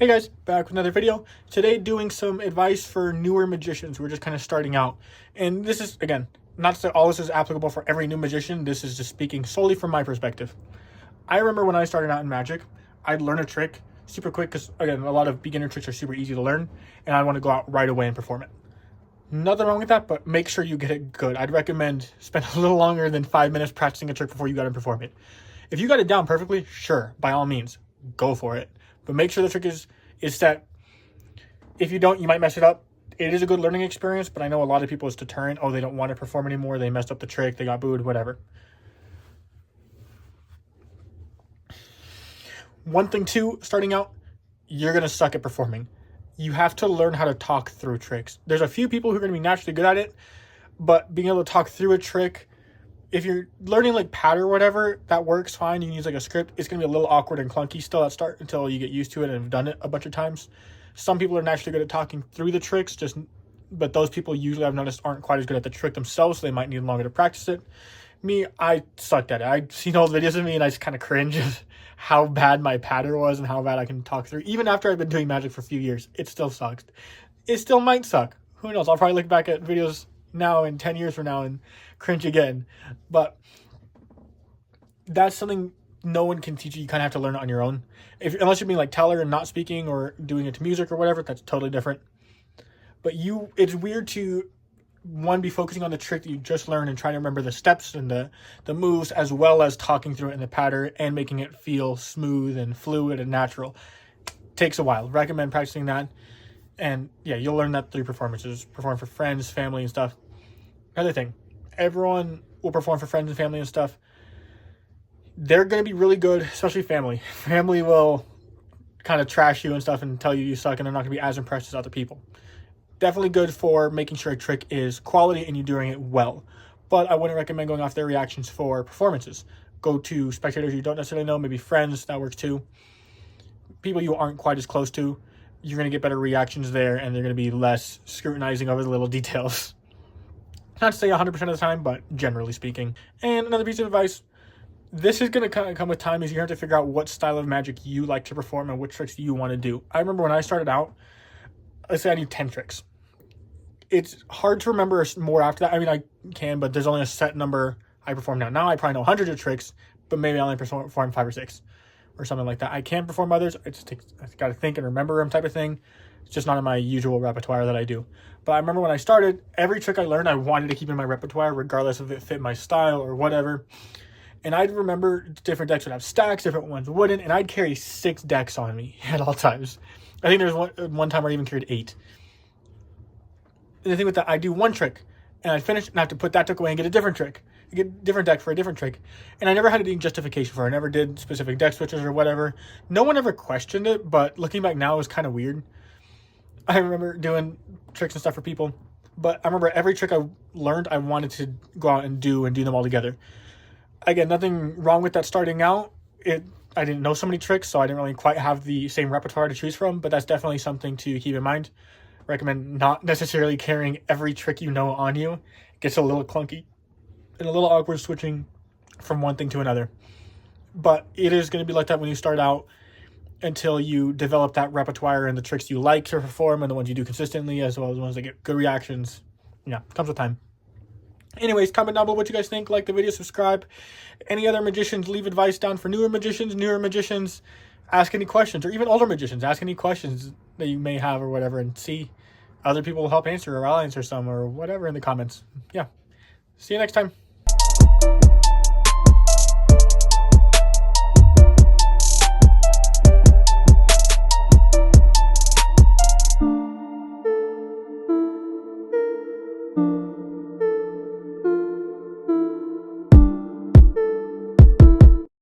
Hey guys, back with another video. Today doing some advice for newer magicians who are just kind of starting out. And this is, again, not to say all this is applicable for every new magician. This is just speaking solely from my perspective. I remember when I started out in magic, I'd learn a trick super quick because, again, a lot of beginner tricks are super easy to learn. And I want to go out right away and perform it. Nothing wrong with that, but make sure you get it good. I'd recommend spend a little longer than 5 minutes practicing a trick before you got to perform it. If you got it down perfectly, sure, by all means, go for it. But make sure the trick is set. If you don't, you might mess it up. It is a good learning experience, but I know a lot of people is deterrent. Oh, they don't want to perform anymore. They messed up the trick. They got booed, whatever. One thing too, starting out, you're going to suck at performing. You have to learn how to talk through tricks. There's a few people who are going to be naturally good at it, but being able to talk through a trick, if you're learning like patter or whatever, that works fine. You can use like a script. It's going to be a little awkward and clunky still at start until you get used to it and have done it a bunch of times. Some people are naturally good at talking through the tricks, but those people usually I've noticed aren't quite as good at the trick themselves, so they might need longer to practice it. Me, I sucked at it. I've seen old videos of me and I just kind of cringe at how bad my patter was and how bad I can talk through. Even after I've been doing magic for a few years, it still sucks. It still might suck. Who knows? I'll probably look back at videos now in 10 years from now and cringe again. But that's something no one can teach you. You kind of have to learn it on your own. Unless you're being like teller and not speaking or doing it to music or whatever, that's totally different. But it's weird to be focusing on the trick that you just learned and trying to remember the steps and the moves, as well as talking through it in the pattern and making it feel smooth and fluid and natural. Takes a while. Recommend practicing that. And yeah, you'll learn that through performances. Perform for friends, family, and stuff. Another thing, everyone will perform for friends and family and stuff. They're going to be really good, especially family. Family will kind of trash you and stuff and tell you suck, and they're not going to be as impressed as other people. Definitely good for making sure a trick is quality and you're doing it well. But I wouldn't recommend going off their reactions for performances. Go to spectators you don't necessarily know, maybe friends, that works too. People you aren't quite as close to, you're going to get better reactions there, and they're going to be less scrutinizing over the little details. Not to say 100% of the time, but generally speaking. And another piece of advice, this is going to kind of come with time, is you have to figure out what style of magic you like to perform and what tricks you want to do. I remember when I started out, let's say I need 10 tricks. It's hard to remember more after that. I mean, I can, but there's only a set number I perform now. Now I probably know hundreds of tricks, but maybe I only perform 5 or 6 or something like that. I can perform others. I got to think and remember them type of thing. It's just not in my usual repertoire that I do. But I remember when I started, every trick I learned, I wanted to keep in my repertoire, regardless if it fit my style or whatever. And I'd remember different decks would have stacks, different ones wouldn't, and I'd carry 6 decks on me at all times. I think there was one time where I even carried 8. And the thing with that, I do one trick, and I'd finish, and I have to put that trick away and get a different trick. Get a different deck for a different trick. And I never had any justification for it. I never did specific deck switches or whatever. No one ever questioned it, but looking back now, it was kind of weird. I remember doing tricks and stuff for people, but I remember every trick I learned, I wanted to go out and do them all together. Again, nothing wrong with that starting out. I didn't know so many tricks, so I didn't really quite have the same repertoire to choose from, but that's definitely something to keep in mind. Recommend not necessarily carrying every trick you know on you. It gets a little clunky and a little awkward switching from one thing to another. But it is going to be like that when you start out until you develop that repertoire and the tricks you like to perform and the ones you do consistently, as well as the ones that get good reactions. Yeah, comes with time. Anyways, comment down below what you guys think. Like the video, subscribe. Any other magicians, leave advice down for newer magicians. Ask any questions, or even older magicians. Ask any questions that you may have or whatever, and see other people will help answer, or I'll answer some or whatever in the comments. Yeah. See you next time.